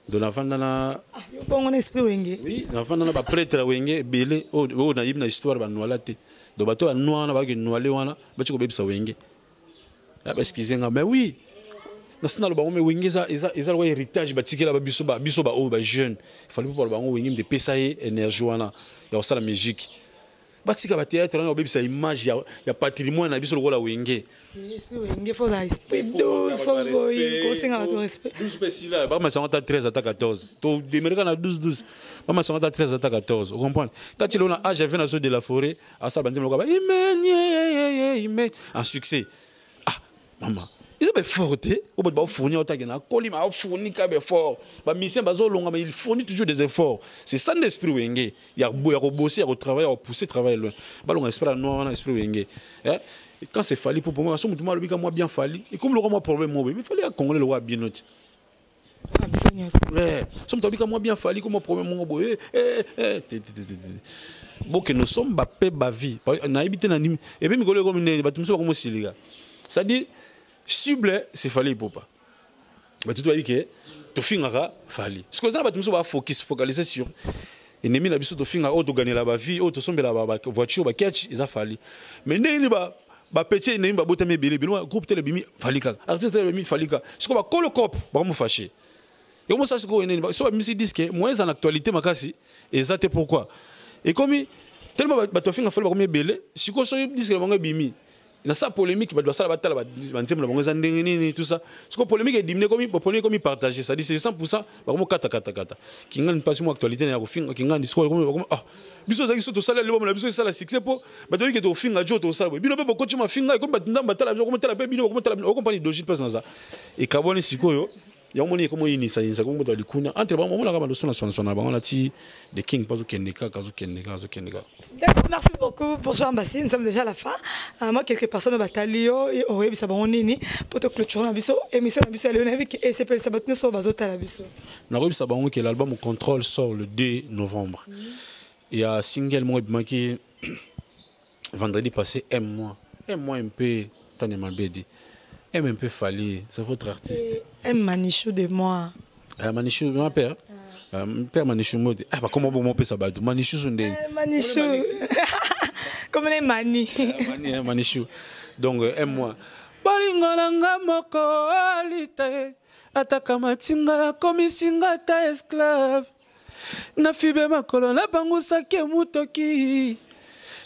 De la vandana bon on esprit wenge. Oui, la vandana ba prêtre wenge belé o na yibna histoire ba noir la te. Do bato noir na ba ke noir le wana ba tiko bebisa wenge. Parce qu'ils ont mais oui. National bango me wenge za le héritage batikela ba biso ba jeune. Il fallait pour bango wenge de pesaye énergie wana ya sala musique. Batika ba théâtre na bebisa image ya patrimoine na biso le la wenge. Esprit wenge faut la respect 12 faut boy ko senga ba respect. 12 pesi là ba ma 13 à 14. To demerika na 12. Ba ma 13 à 14. Vous comprenez? Quand il on a âge avait na de la forêt à ça banzim ba imen en succès. Ah maman ils sont forts, au bout de fournir autant qu'il y a colis, mais fournir quand même fort. Bah mission bazo longa, mais il fournit toujours des efforts. C'est ça l'esprit wenge. Il y a bosser, il y a travailler, il y a pousser, travailler loin. Bah l'on espère noir, l'esprit wenge. Quand c'est fallu pour moi, somme tout mal, moi bien fallu. Et comme le roi problème moi, il fallait Congolais le roi bien noté. Ouais, somme tout moi bien fallu, comme problème moi, bon que nous sommes ba paix ba vie. Na habité na nim. Et puis Migolé comme ne, bah tout ça comme aussi les gars. Ça dit cible c'est fallait pour pas mais tu dois dire que to finira fallait ce que ça va tout focaliser sur ennemi na biso to finira auto gagner la vie auto somber la voiture ba catch ils a fallu mais ne ba petit ennemi ba botame belé groupe télé bimi fallait ka artiste télé bimi fallait ka ce que ba colo cop ba mo fâché et comment ça ce que ennemi so mi disque moins en actualité makasi exact pourquoi et comme tellement ba to finira fallait ba comme belé si ko so disque ba bimi dans sa polémique ba doit ça battre ba nzemla bango za ndengeni tout ça ce que polémique est diminué comme partager ça dit c'est 100% ba comme kata kinga ni passe mo actualité na ko finga kinga ni score comme ah biso za kiso to sala le ba biso sala succès po ba to ke to finga jo to sala bino pe ko chima finga comme ba ndamba tala comme tala pe bino comme tala o compagnie d'origine passe dans ça et kabone sikoyo ya moni comme inisa comme to likuna entre ba mo la kama leçon na bango la ti de king pas au kendeka kazo kendeka. D'accord, merci beaucoup pour Jean-Baptiste. Nous sommes déjà à la fin. Moi, quelques personnes au Batalio et au Web Sabonini pour te clôturer la biso. Émission la biso, elle est avec et c'est pas le sabatne sur Bazota la biso. Na Web Sabon que l'album Contrôle sort le 2 novembre. Il y a single moi qui vendredi passé un mois un peu Tania Mabedi. Un peu Fali, c'est votre artiste. Un Manichou de moi. Manichou, mon père. Père Manichou mode bah comment bon mon père ça bat Manichou sondé Manichou comme les mani Manichou donc un mois balingolanga moko alite ataka matinga komisinga ta esclave na fibe makolo na bangusa ke mutoki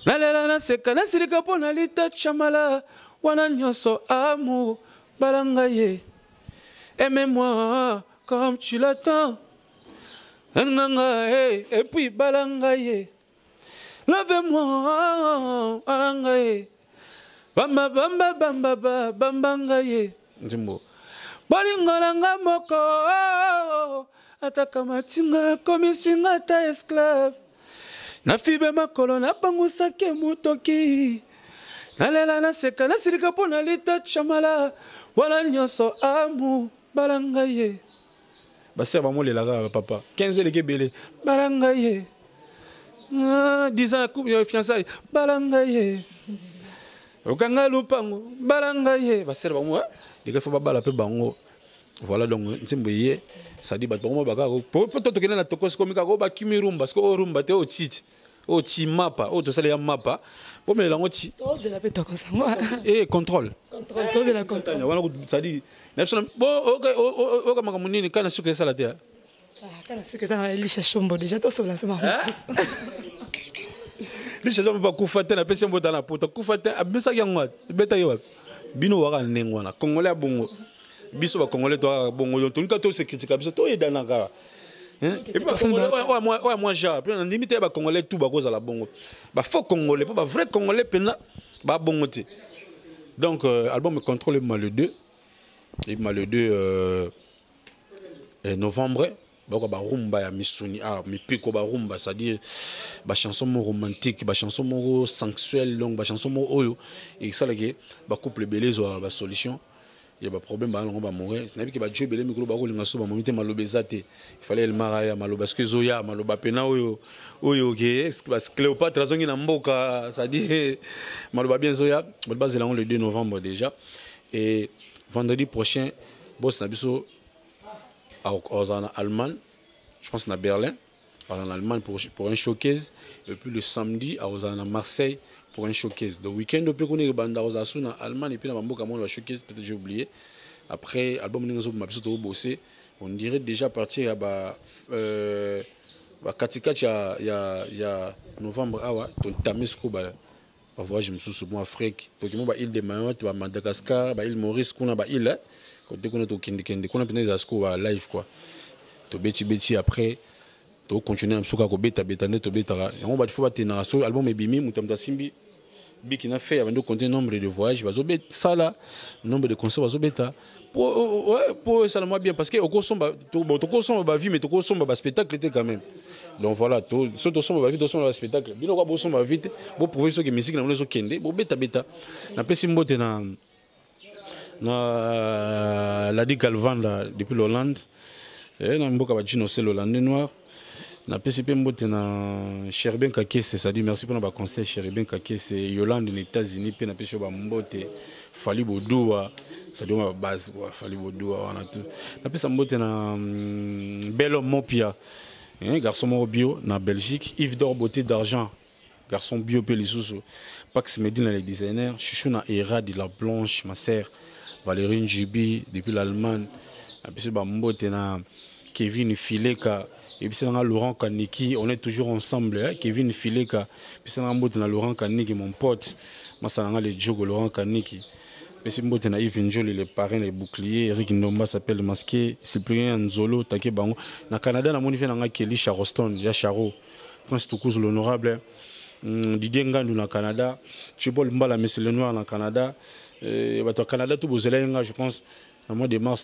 na lela na seka na silika pona lita chamala wana nyonso amour balangaye aime-moi comme tu l'attends. Et puis balangaye, lave-moi, balangaye, bamba bamba bamba bambangaye, Zimbo. Balingolanga moko, ataka matinga komisinga ta esclave. Na fibe makolo na bangusa ke mutoki, na lela na seka na silika pona lita chamala, wala nyonso amu balangaye. Bah vraiment les laga papa 15 les belé balangaye 10 ans couple fiançailles balangaye okanga lupango balangaye bah c'est vraiment les gars faut pas balaper bango voilà donc nsimboye ça dit bah vraiment baka pour toi to kena na tokos komika ko ba kimirumba parce que o rumba te o tit o ti mapa o to sala ya mapa pour mais lango ti to de la pe tokos ngo et contrôle to de la contrôle voilà ça dit bon ok makamunini kana suka sala te kana suka tana elisha shombo déjà to sola sema lisha shombo ba kufata na pese mbota na poto kufata abisa yango beta yo bino waka nengo na congolais bongo biso ba congolais to bongo to nika to se critique biso to edana ka et puis moi ja puis on limite ba congolais tout ba cause la bongo ba faux congolais pas vrai congolais pena ba bongo te donc album Contrôle le 2 novembre bako ba rumba ya misuni mipiko ba rumba, c'est-à-dire ba chanson romantique, ba chanson sensuelle, donc ba chanson oyo et ça là que ba couple belé zo ba solution. Il y a des problèmes, on va mourir. C'est pas que les gens qui ont été en train de malobésate. Il fallait le maraya, malobas que Zoya, malobapena, parce que Cléopâtre, la zone est en boca, ça dit, malobabien Zoya, le 2 novembre déjà. Et vendredi prochain, boss Nabiso en Allemagne, je pense à Berlin, en Allemagne pour un showcase. Et puis le samedi, à Marseille, pour un showcase. Le week-end, on peut connaître Banda Rosasu en Allemagne et puis dans le showcase, peut-être j'ai oublié. Après, l'album on dirait déjà partir à Katika, il y a novembre, ton Tamisco, voyage en Afrique, donc île de Mayotte, Madagascar, île Maurice, qu'on a île, quand on a qu'on a live quoi. To beti après. To continuer à me beta net beta et on va faut tenir sur album ebimi mutamta simbi biki na fait avant de compter nombre de voyages bazobet ça là nombre de concerts bazobeta pour ça moi bien parce que au consomba to consomba ba vie mais to consomba ba spectacle était quand même donc voilà to surtout somba ba vie to somba ba spectacle bino ko bo somba vite bo prouver ce que musique na zo kende bo beta na pesi mbote na la dit Calvan là depuis l'Hollande et na mboka ba Gino c'est l'Hollandais noir. Na PCP mbote na Cherben Kakese, ça dit merci pour nos conseils Cherben Kakese, Yolande aux États-Unis, puis na PCP mbote Fali Bodoua, ça dit ma base Fali Bodoua on a tout. Na PCP mbote na Belo Mopia, garçon moro bio na Belgique, Yves d'or beauté d'argent, garçon bio pelisusu, Pax Medina les designers, Chouchou na Era de la Blanche, ma sœur Valérie Jubi depuis l'Allemagne, na PCP mbote na Kevin Fileka. Et puis c'est dans Laurent Kaniki, on est toujours ensemble. Hein? Kevin Fileka, puis c'est dans Laurent Kaniki, mon pote. Moi, c'est dans les Djogo Laurent Kaniki. Puis c'est dans Yves Njoli, les parrains, les boucliers. Eric Nomba s'appelle le masqué. Cyprien Nzolo, Take Bango. Dans Canada, on a fait Kelly Charoston, Yacharo, Prince Toukouz l'honorable. Didier Ngandou dans Canada. Chibol Mbala, Monsieur le Noir dans Canada. Au Canada, tout Bozela, je pense. Le mois de mars,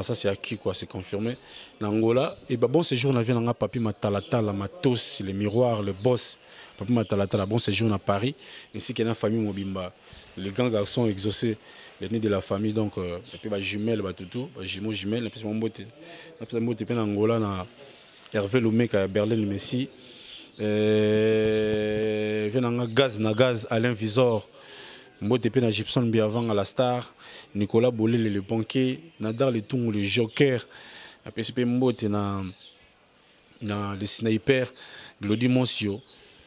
ça c'est acquis, quoi, c'est confirmé. En Angola, et bon séjour, on a vu un papi Matalatala, Matos, le miroir, le boss, papi Matalatala, bon séjour à Paris, ainsi qu'il y a une famille Mobimba. Les grands garçons exaucés, les nés de la famille, donc, et puis jumelles, tout, jumeaux jumelles, et puis mon beauté. Et puis mon beauté, en Angola, na Hervé Lomé, à Berlin, le Messi, et na gaz, Alain Visor, mon beauté, na Gibson Biavang à la Star. Nicolas Bolé le banquier, Nadar le Toung le joker, après c'est Mbote na le sniper, Glody Monsio,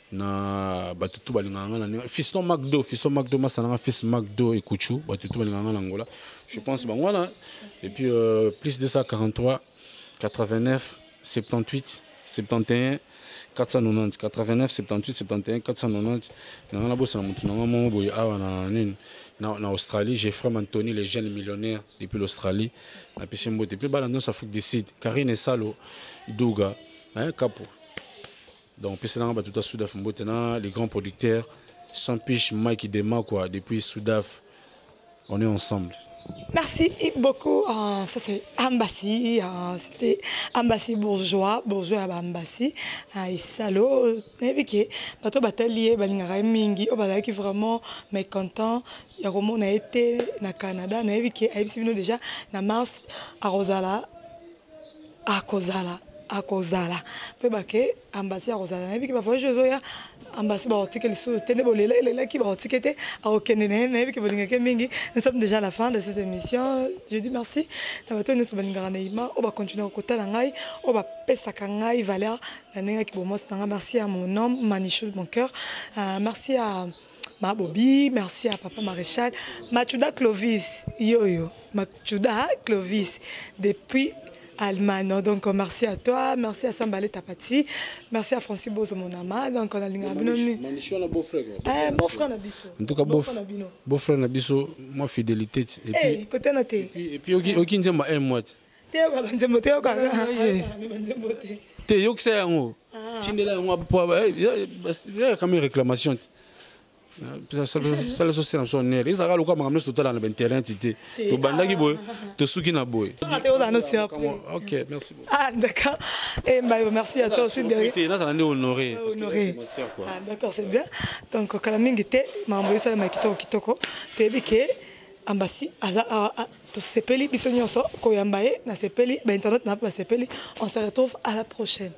na Batutu Balinganga, Fiston Macdo, Massananga, Fils Macdo et Kouchou, Batutu Balinganga Angola. Je pense ben voilà. Et puis plus de ça 43, 89, 78, 71. 490, 89, 78, 71, 490. En Australie, j'ai frère Anthony, les jeunes millionnaires depuis l'Australie. Depuis Balandon, ça faut que décide. Karine et Salo, Douga, Capo. Donc, tout à Soudaf, les grands producteurs, Sampiche, Mike Dema, quoi, depuis Soudaf, on est ensemble. Merci beaucoup. Ça c'est Ambassi. C'était Ambassi bourgeois à Ambassi. Salo. Et puis bateau batelier balingara mingi. On va dire vraiment mécontent. Il y a vraiment on a été na Canada. On a vu que Aïbsibino déjà na mars à Rosala, à Kozala. Puis baké Ambassi à Rosala. On a vu que parfois je zoya. Ambassi barotique les sous tenez bolela les qui barotique était à Okenene mais que bolinga mingi nous sommes déjà à la fin de cette émission. Je dis merci d'avoir nous bolinga neima on va continuer au côté la ngai on va pesa kangai valeur la nenga qui bomos nanga. Merci à mon homme Manichou mon cœur, merci à ma Bobby, merci à papa Maréchal Machuda Clovis yo Machuda Clovis depuis Allemagne. Donc merci à toi, merci à Sambalé Tapati, merci à Francis Bozo Monama. Donc on a l'ingabino. Manichou na beau-frère. Beau-frère Nabiso. En tout cas beau-frère Nabiso, moi fidélité et puis côté noté. Et puis aucun nzemba un mois. Théo baba nzembo théo kaka. Théo que c'est un mot. Tindela moi pour il y a quand même réclamation. Ça le social son nerf. Ils arrêtent le quoi m'amener tout à l'heure dans terrain tité. To bandaki boy, to suki na boy. OK, merci beaucoup. Ah d'accord. Et merci à toi aussi de Là ça l'a honoré. Honoré. Ah d'accord, c'est bien. Donc kala mingi te mambo ça ma kitoko. Tebi ke ambassi to sepeli biso nyonso ko yambaye na sepeli ba internet na pa sepeli. On se retrouve à la prochaine.